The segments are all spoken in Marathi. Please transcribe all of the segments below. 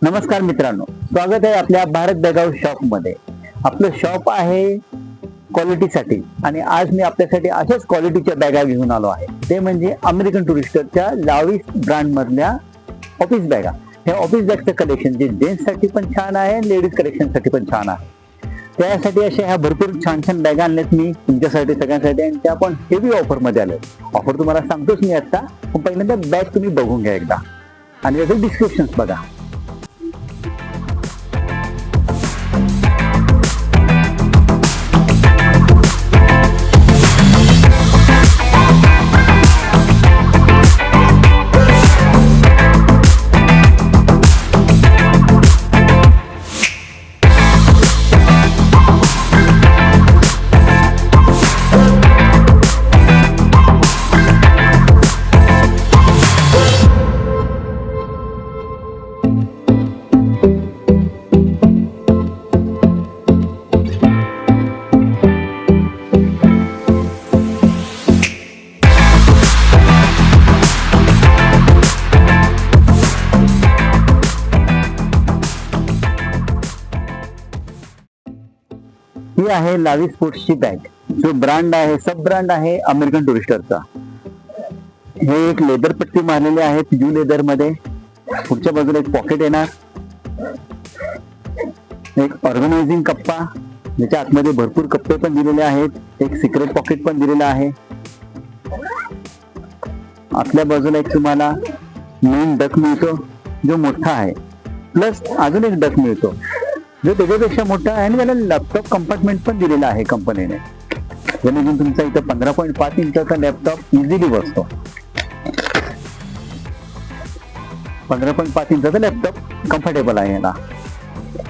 नमस्कार मित्रांनो, स्वागत आहे आपल्या भारत बॅग हाऊस शॉप मध्ये. आपलं शॉप आहे क्वालिटीसाठी आणि आज मी आपल्यासाठी अशाच क्वालिटीच्या बॅगा घेऊन आलो आहे. ते म्हणजे अमेरिकन टुरिस्टरच्या लाविस ब्रँड मधल्या ऑफिस बॅगा. हे ऑफिस बॅगचं कलेक्शन जे जेंट्स साठी पण छान आहे, लेडीज कलेक्शन साठी पण छान आहे. त्यासाठी अशा ह्या भरपूर छान छान बॅगा आणल्यात मी तुमच्यासाठी सगळ्यांसाठी, आणि त्या पण हेवी ऑफर मध्ये आल्या. ऑफर तुम्हाला सांगतोच मी आता, पण पहिल्यांदा बॅग तुम्ही बघून घ्या एकदा आणि त्याचे डिस्क्रिप्शन बघा. ही आहे लाविस स्पोर्ट्सची बॅग. जो ब्रँड आहे, सब ब्रँड आहे अमेरिकन टुरिस्टरचा. हे एक लेदर पट्टी मारलेली आहे प्यू लेदर मध्ये. पुढच्या बाजूला एक पॉकेट येणार, एक ऑर्गनायझिंग कप्पा ज्याच्या आतमध्ये भरपूर कप्पे पण दिलेले आहेत, एक सिक्रेट पॉकेट पण दिलेला आहे. आतल्या बाजूला एक तुम्हाला मेन डक मिळतो जो मोठा आहे, प्लस अजून एक डक मिळतो जो त्याच्यापेक्षा मोठा आहे, आणि त्याला लॅपटॉप कंपार्टमेंट पण दिलेला आहे कंपनीने, जेणेकरून तुमचा इथं 15.5 इंचाचा लॅपटॉप इझिली बसतो. 15.5 इंचाचा लॅपटॉप कम्फर्टेबल आहे याला.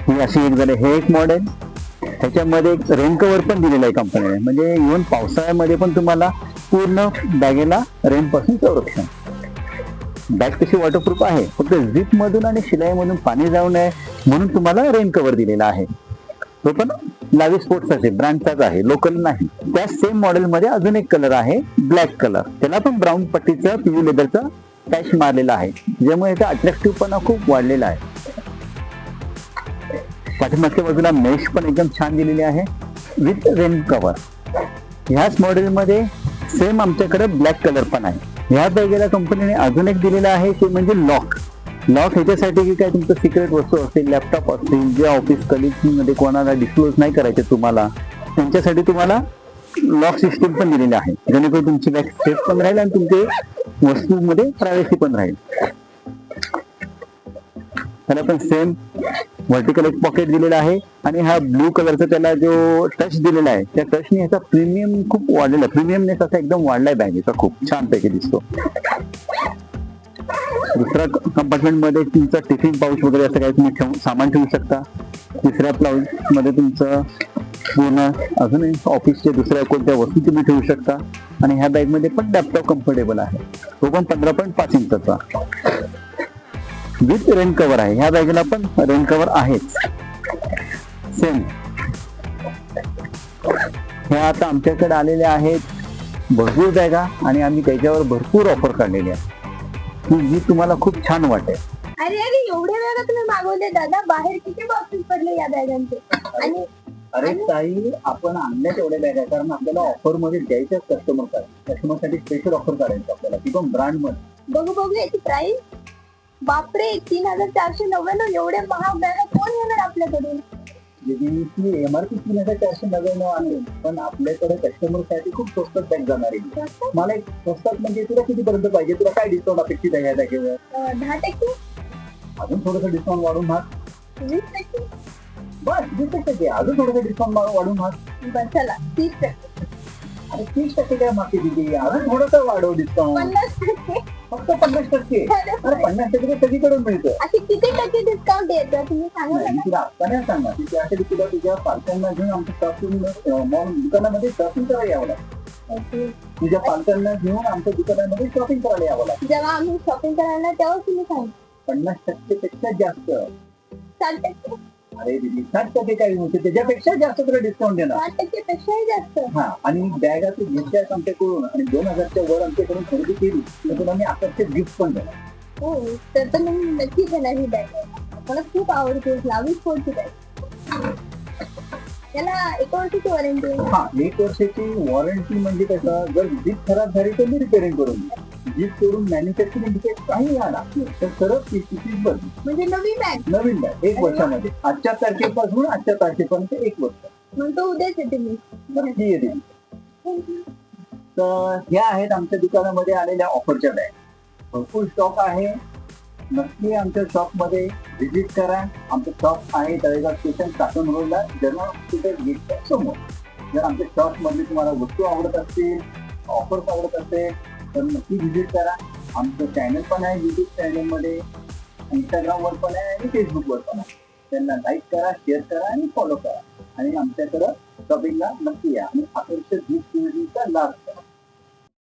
ही अशी एक झाली, हे एक मॉडेल. ह्याच्यामध्ये एक रेन कव्हर पण दिलेला आहे कंपनीने, म्हणजे इव्हन पावसाळ्यामध्ये पण तुम्हाला पूर्ण बॅगेला रेन पासून संरक्षण. बॅग तशी वॉटरप्रूफ आहे, फक्त झिप मधून आणि शिलाईमधून पाणी जाऊ नये म्हणून तुम्हाला रेन कव्हर दिलेला आहे. तो पण लाविस स्पोर्ट्सचा ब्रँडचाच आहे, लोकल नाही. त्या सेम मॉडेल मध्ये अजून एक कलर आहे, ब्लॅक कलर. त्याला पण ब्राऊन पट्टीचा पीयू लेदरचा पॅच मारलेला आहे, ज्यामुळे याचा अट्रॅक्टिव्हपणा खूप वाढलेला आहे. पाठीमागच्या बाजूला मेश पण एकदम छान दिलेली आहे विथ रेन कव्हर. ह्याच मॉडेल मध्ये सेम आमच्याकडे ब्लॅक कलर पण आहे. ह्या बॅगेला कंपनीने अजून एक दिलेला आहे, ते म्हणजे लॉक. लॉक ह्याच्यासाठी की काय तुमचं सिक्रेट वस्तू असतील, लॅपटॉप असतील, जे ऑफिस कलिग्स मध्ये कोणाला डिस्क्लोज नाही करायचे तुम्हाला, त्यांच्यासाठी तुम्हाला लॉक सिस्टीम पण दिलेली आहे, जेणेकरून तुमची बॅग सेफ पण राहील आणि तुमच्या वस्तूमध्ये प्रायव्हसी पण राहील. त्याला पण सेम व्हर्टिकल एक पॉकेट दिलेला आहे, आणि हा ब्लू कलरचा त्याला जो टच दिलेला आहे, त्या टचने ह्याचा प्रीमियम खूप वाढलेला, प्रीमियमनेस असा एकदम वाढलाय बॅगेचा, खूप छान पैकी दिसतो. दुसऱ्या कंपार्टमेंट मध्ये तुमचा टिफिन पाऊच वगैरे असं काही तुम्ही सामान ठेवू शकता. तिसऱ्या पाऊच मध्ये तुमचं पूर्ण अजून ऑफिसचे दुसऱ्या कोणत्या वस्तू तुम्ही ठेवू शकता. आणि ह्या बॅग मध्ये पण लॅपटॉप कम्फर्टेबल आहे, तो पण 15.5 इंचाचा विथ रेन कव्हर आहे. ह्या बॅगेला पण रेन कव्हर आहेच सेम. ह्या आता आमच्याकडे आलेल्या आहेत भरपूर बॅगा, आणि आम्ही त्याच्यावर भरपूर ऑफर काढलेली आहे की जी तुम्हाला खूप छान वाटेल. अरे अरे एवढ्या बॅगा तुम्ही मागवले दादा, बाहेर किती बॉक्सेस पडले या बॅगांचे. आणि अरे ताई, आपण आणल्याच एवढ्या बॅगा कारण आपल्याला ऑफर मध्ये द्यायच्याच कस्टमरसाठी स्पेशल ऑफर काढायचं आपल्याला, ती पण ब्रँड मध्ये. बघू याची प्राइस. बापरे, 3,499. एवढे महाग बॅगा कोण घेणार आपल्याकडून. एमआरपी 3,499 आहे, पण आपल्याकडे कस्टमर साठी खूप स्वस्तात बॅग जाणार आहे. मला एक स्वस्तात म्हणजे तुला किती पर्यंत पाहिजे, तुला काय डिस्काउंट अपेक्षित आहे या बॅगेवर? 10%. अजून थोडंसं डिस्काउंट वाढून हात. 20%. बस 20%. अजून थोडंसं डिस्काउंट वाढून हात. बस चला 30%. अरे 30% काय मागते तिथे, अजून थोडंसं वाढव डिस्काउंट. 50%. फक्त 50%. अरे 50% सगळीकडून मिळतं. असे किती टक्के डिस्काउंट येतं तुम्ही सांगा नाही, तुला आता नाही सांगा. त्यासाठी तुला तुझ्या पालकांना घेऊन आमच्या शॉपिंग दुकानामध्ये शॉपिंग करायला यावं लागतं. तुझ्या पालकांना घेऊन आमच्या दुकानामध्ये शॉपिंग करायला यावं लागतं. जेव्हा आम्ही शॉपिंग करायला तेव्हा तुम्ही सांगा. 50% पेक्षा जास्त. 60%. अरे दीदी 60% काही नव्हते, त्याच्यापेक्षा जास्त तुला डिस्काउंट देणार. 60% पेक्षाही जास्त. हा, आणि बॅग असं घेतल्यास आमच्याकडून आणि 2,000च्या वर आमच्याकडून खरेदी केली तर तुला मी आकर्षक गिफ्ट पण देणार. हो, तर मग नक्की घेणार ही बॅग. मला खूप आवडते लावीज फोर्टची बॅग. त्याला 1 वर्षाची वॉरंटी आहे. हा, 1 वर्षाची वॉरंटी म्हणजे कसं, जर जीप खराब झाली तर मी रिपेअरिंग करून देईन. जीप करून मॅन्युफॅक्चरिंग डिफेक्ट काही आला तर सरळ पीस बदल. म्हणजे नवी बॅग. नवीन बॅग 1 वर्षामध्ये, आजच्या तारखेपासून आजच्या तारखेपर्यंत 1 वर्ष. म्हणतो उद्याच येते मी. नक्की येते. तर ह्या आहेत आमच्या दुकानामध्ये आलेल्या ऑफरच्या बॅग. भरपूर स्टॉक आहे. नक्की आमच्या शॉपमध्ये व्हिजिट करा. आमचं शॉप आहे तळेगाव स्टेशन, काटून रोडला, जर्नल हॉस्पिटल गेटच्या समोर. जर आमच्या शॉपमध्ये तुम्हाला वस्तू आवडत असतील, ऑफर्स आवडत असेल तर नक्की व्हिजिट करा. आमचं चॅनल पण आहे युट्यूब चॅनलमध्ये, इंस्टाग्रामवर पण आहे आणि फेसबुकवर पण आहे. त्यांना लाईक करा, शेअर करा आणि फॉलो करा. आणि आमच्याकडं शॉपिंगला नक्की या आणि आकर्षक गिफ्ट योजनेचा लाभ